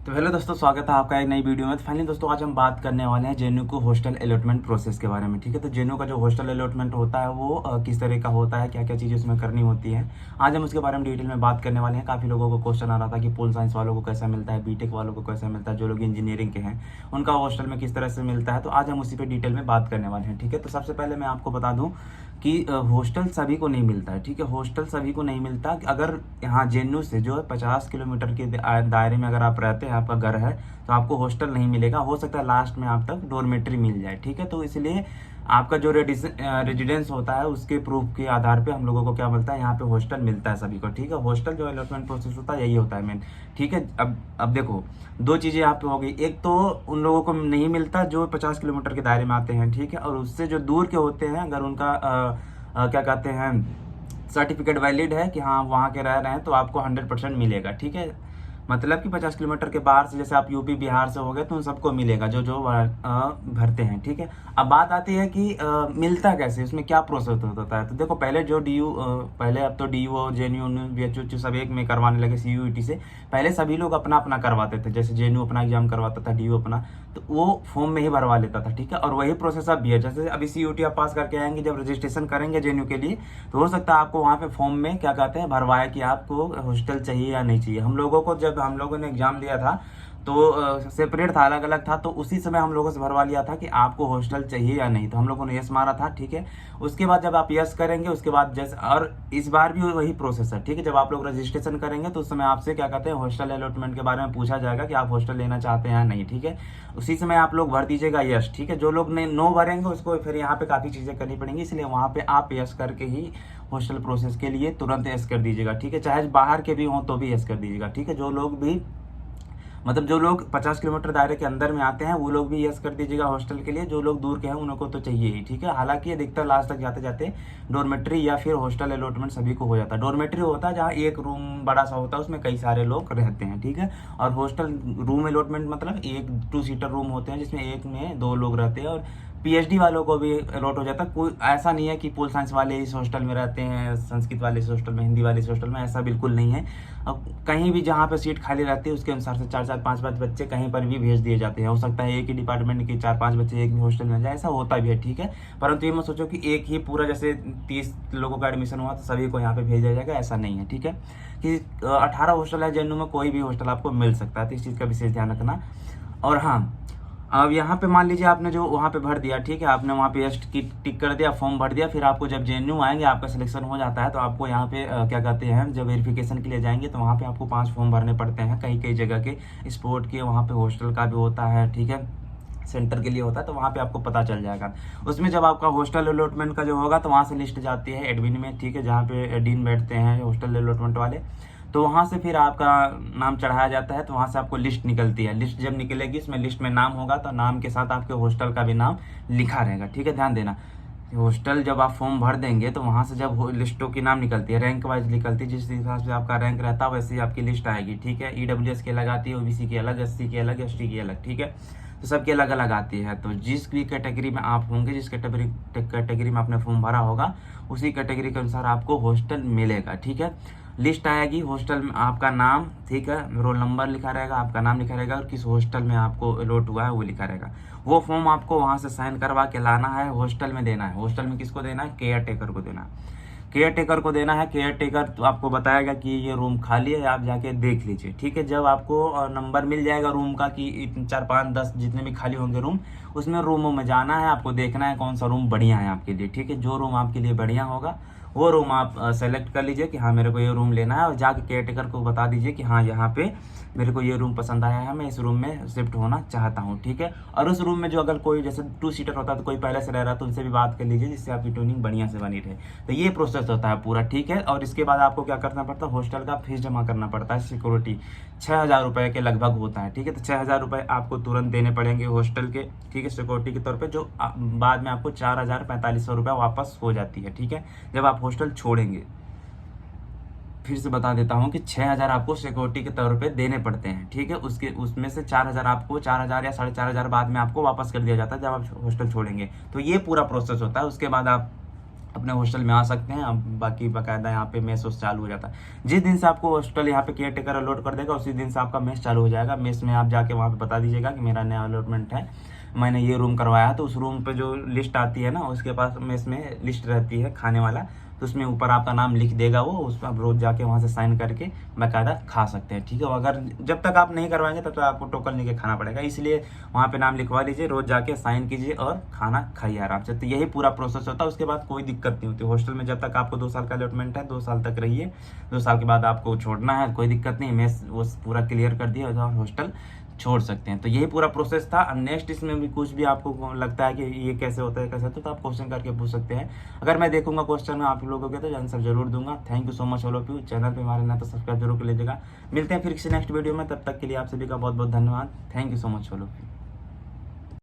तो हेलो दोस्तों, स्वागत है आपका एक नई वीडियो में। तो फाइनली दोस्तों, आज हम बात करने वाले हैं जेएनयू को हॉस्टल अलॉटमेंट प्रोसेस के बारे में। ठीक है, तो जेएनयू का जो हॉस्टल अलॉटमेंट होता है वो किस तरह का होता है, क्या क्या चीज़ें उसमें करनी होती हैं, आज हम उसके बारे में डिटेल में बात करने वाले हैं। काफ़ी लोगों को क्वेश्चन आ रहा था कि पोल साइंस वालों को कैसा मिलता है, बीटेक वालों को कैसा मिलता है, जो लोग इंजीनियरिंग के हैं उनका हॉस्टल में किस तरह से मिलता है। तो आज हम उसी पर डिटेल में बात करने वाले हैं। ठीक है, तो सबसे पहले मैं आपको बता दूँ कि हॉस्टल सभी को नहीं मिलता है। ठीक है, हॉस्टल सभी को नहीं मिलता। अगर यहाँ जेएनयू से जो है 50 किलोमीटर के दायरे में अगर आप रहते हैं, आपका घर है, तो आपको हॉस्टल नहीं मिलेगा। हो सकता है लास्ट में आप तक डॉर्मेट्री मिल जाए। ठीक है, तो इसलिए आपका जो रेजिडेंस होता है उसके प्रूफ के आधार पे हम लोगों को क्या मिलता है, यहाँ पे हॉस्टल मिलता है सभी को। ठीक है, हॉस्टल जो अलॉटमेंट प्रोसेस होता है यही होता है मेन। ठीक है, अब देखो, दो चीज़ें यहाँ पे हो गई। एक तो उन लोगों को नहीं मिलता जो 50 किलोमीटर के दायरे में आते हैं। ठीक है, और उससे जो दूर के होते हैं, अगर उनका क्या कहते हैं, सर्टिफिकेट वैलिड है कि हाँ वहाँ के रह रहे हैं, तो आपको 100% मिलेगा। ठीक है, मतलब कि 50 किलोमीटर के बाहर से, जैसे आप यूपी बिहार से हो गए, तो उन सबको मिलेगा जो जो भरते हैं। ठीक है, अब बात आती है कि मिलता कैसे, उसमें क्या प्रोसेस होता है। तो देखो, पहले जो डीयू पहले, अब तो डीयू और जेएनयू बीएचयू सब एक में करवाने लगे सीयूईटी से। पहले सभी लोग अपना अपना करवाते थे, जैसे जेएनयू अपना एग्जाम करवाता था, डीयू अपना, तो वो फॉर्म में ही भरवा लेता था। ठीक है, और वही प्रोसेस अब भी है। जैसे अभी सीयूईटी आप पास करके आएंगे, जब रजिस्ट्रेशन करेंगे जेएनयू के लिए, तो हो सकता है आपको वहाँ पे फॉर्म में क्या कहते हैं भरवाया कि आपको हॉस्टल चाहिए या नहीं चाहिए। हम लोगों को, जब हम लोगों ने एग्जाम दिया था तो सेपरेट था, अलग अलग था, तो उसी समय हम लोगों से भरवा लिया था कि आपको हॉस्टल चाहिए या नहीं। तो हम लोगों ने यस मारा था। ठीक है, उसके बाद जब आप यस करेंगे, उसके बाद जैसे, और इस बार भी वही प्रोसेस है। ठीक है, जब आप लोग रजिस्ट्रेशन करेंगे तो उस समय आपसे क्या कहते हैं हॉस्टल अलॉटमेंट के बारे में पूछा जाएगा कि आप हॉस्टल लेना चाहते हैं या नहीं। ठीक है, उसी समय आप लोग भर दीजिएगा यस। ठीक है, जो लोग ने नो भरेंगे उसको फिर यहाँ पे काफ़ी चीज़ें करनी पड़ेंगी, इसलिए वहाँ पे आप यस करके ही हॉस्टल प्रोसेस के लिए तुरंत यस कर दीजिएगा। ठीक है, चाहे बाहर के भी हों तो भी यस कर दीजिएगा। ठीक है, जो लोग भी, मतलब जो लोग 50 किलोमीटर दायरे के अंदर में आते हैं वो लोग भी यस कर दीजिएगा हॉस्टल के लिए। जो लोग दूर के हैं उनको तो चाहिए ही। ठीक है, हालांकि अधिकतर लास्ट तक जाते जाते डॉर्मेट्री या फिर हॉस्टल अलॉटमेंट सभी को हो जाता है। डॉर्मेट्री होता है जहाँ एक रूम बड़ा सा होता है, उसमें कई सारे लोग रहते हैं। ठीक है, और हॉस्टल रूम अलॉटमेंट मतलब एक 2 सीटर रूम होते हैं जिसमें एक में 2 लोग रहते हैं। और पीएचडी वालों को भी अलॉट हो जाता है। कोई ऐसा नहीं है कि पोल साइंस वाले इस हॉस्टल में रहते हैं, संस्कृत वाले इस हॉस्टल में, हिंदी वाले इस हॉस्टल में, ऐसा बिल्कुल नहीं है। अब कहीं भी जहाँ पे सीट खाली रहती है उसके अनुसार से 4-4 5-5 बच्चे कहीं पर भी भेज दिए जाते हैं। हो सकता है एक ही डिपार्टमेंट के 4-5 बच्चे एक भी हॉस्टल में जाए, ऐसा होता भी है। ठीक है, परंतु ये मत सोचो कि एक ही पूरा, जैसे 30 लोगों का एडमिशन हुआ तो सभी को यहाँ पे भेजा जाएगा, ऐसा नहीं है। ठीक है, कि 18 हॉस्टल है जेएनयू में, कोई भी हॉस्टल आपको मिल सकता है, तो इस चीज़ का विशेष ध्यान रखना। और हाँ, अब यहाँ पे मान लीजिए आपने जो वहाँ पे भर दिया, ठीक है, आपने वहाँ पे यस टिक कर दिया, फॉर्म भर दिया, फिर आपको जब जेएनयू आएंगे, आपका सिलेक्शन हो जाता है, तो आपको यहाँ पे क्या कहते हैं, जब वेरिफिकेशन के लिए जाएंगे तो वहाँ पे आपको 5 फॉर्म भरने पड़ते हैं। कई कई जगह के स्पोर्ट के, वहाँ पे हॉस्टल का भी होता है। ठीक है, सेंटर के लिए होता है, तो वहाँ पे आपको पता चल जाएगा। उसमें जब आपका हॉस्टल अलॉटमेंट का जो होगा तो वहाँ से लिस्ट जाती है एडमिन में। ठीक है, जहाँ पे डीन बैठते हैं हॉस्टल अलॉटमेंट वाले, तो वहाँ से फिर आपका नाम चढ़ाया जाता है। तो वहाँ से आपको लिस्ट निकलती है। लिस्ट जब निकलेगी, इसमें लिस्ट में नाम होगा, तो नाम के साथ आपके हॉस्टल का भी नाम लिखा रहेगा। ठीक है, ध्यान देना, हॉस्टल जब आप फॉर्म भर देंगे तो वहाँ से जब लिस्टों की नाम निकलती है, रैंक वाइज निकलती है, जिस हिसाब से आपका रैंक रहता है वैसे ही आपकी लिस्ट आएगी। ठीक है, ईडब्ल्यूएस की अलग आती है, ओबीसी की अलग, एससी की अलग, एसटी की अलग। ठीक है, तो सबकी अलग अलग आती है। तो जिस भी कैटेगरी में आप होंगे, जिस कैटेगरी में आपने फॉर्म भरा होगा, उसी कैटेगरी के अनुसार आपको हॉस्टल मिलेगा। ठीक है, लिस्ट आएगी, हॉस्टल में आपका नाम, ठीक है, रोल नंबर लिखा रहेगा, आपका नाम लिखा रहेगा, और किस हॉस्टल में आपको अलॉट हुआ है वो लिखा रहेगा। वो फॉर्म आपको वहाँ से साइन करवा के लाना है, हॉस्टल में देना है। हॉस्टल में किसको देना है, केयर टेकर को देना है। केयर टेकर को देना है। केयर टेकर तो आपको बताएगा कि ये रूम खाली है, आप जाके देख लीजिए। ठीक है, जब आपको नंबर मिल जाएगा रूम का कि 4 5 10 जितने भी खाली होंगे रूम, उसमें रूमों में जाना है, आपको देखना है कौन सा रूम बढ़िया है आपके लिए। ठीक है, जो रूम आपके लिए बढ़िया होगा वो रूम आप सेलेक्ट कर लीजिए कि हाँ मेरे को ये रूम लेना है, और जाके केयर टेकर को बता दीजिए कि हाँ यहाँ पे मेरे को ये रूम पसंद आया है, मैं इस रूम में शिफ्ट होना चाहता हूँ। ठीक है, और उस रूम में जो अगर कोई जैसे 2 सीटर होता है तो कोई पहले से रह रहा है तो उनसे भी बात कर लीजिए, जिससे आपकी ट्यूनिंग बढ़िया से बनी रहे। तो ये प्रोसेस होता है पूरा। ठीक है, और इसके बाद आपको क्या करना पड़ता है, हॉस्टल का फीस जमा करना पड़ता है। सिक्योरिटी 6,000 रुपये के लगभग होता है। ठीक है, तो 6,000 रुपये आपको तुरंत देने पड़ेंगे हॉस्टल के। ठीक है, सिक्योरिटी के तौर पे, जो बाद में आपको 4,450 रुपये वापस हो जाती है। ठीक है, जब आप हॉस्टल छोड़ेंगे। फिर से बता देता हूँ कि 6,000 आपको सिक्योरिटी के तौर पे देने पड़ते हैं। ठीक है, उसके उसमें से 4,000 आपको, 4,000 या 4,500 बाद में आपको वापस कर दिया जाता है जब आप हॉस्टल छोड़ेंगे। तो ये पूरा प्रोसेस होता है। उसके बाद आप अपने हॉस्टल में आ सकते हैं। अब बाकी बाकायदा यहाँ पे मेस वोस चालू हो जाता है। जिस दिन से आपको हॉस्टल यहाँ पे केयर टेकर अलॉट कर देगा उसी दिन से आपका मेस चालू हो जाएगा। मेस में आप जाके वहाँ पे बता दीजिएगा कि मेरा नया अलॉटमेंट है, मैंने ये रूम करवाया है, तो उस रूम पे जो लिस्ट आती है ना, उसके पास मेस में लिस्ट रहती है खाने वाला, तो उसमें ऊपर आपका नाम लिख देगा वो, उस पर आप रोज़ जाके वहाँ से साइन करके बाकायदा खा सकते हैं, ठीक है। अगर जब तक आप नहीं करवाएंगे तब तक आपको टोकन लेके खाना पड़ेगा, इसलिए वहाँ पे नाम लिखवा लीजिए, रोज़ जाके साइन कीजिए और खाना खाइए आराम से। तो यही पूरा प्रोसेस होता है। उसके बाद कोई दिक्कत नहीं होती हॉस्टल में। जब तक आपको 2 साल का अलॉटमेंट है 2 साल तक रहिए, 2 साल के बाद आपको छोड़ना है, कोई दिक्कत नहीं, मेस वो पूरा क्लियर कर दिया और हॉस्टल छोड़ सकते हैं। तो यही पूरा प्रोसेस था। नेक्स्ट इसमें भी कुछ भी आपको लगता है कि ये कैसे होता है कैसे होता है, तो आप क्वेश्चन करके पूछ सकते हैं। अगर मैं देखूंगा क्वेश्चन आप लोगों के तो आंसर जरूर दूंगा। Thank you so much all of you. Channel पे हमारे ना तो सब्सक्राइब जरूर कर लीजिएगा। मिलते हैं फिर किसी नेक्स्ट वीडियो में, तब तक के लिए आप सभी का बहुत बहुत धन्यवाद। Thank you so much all of you.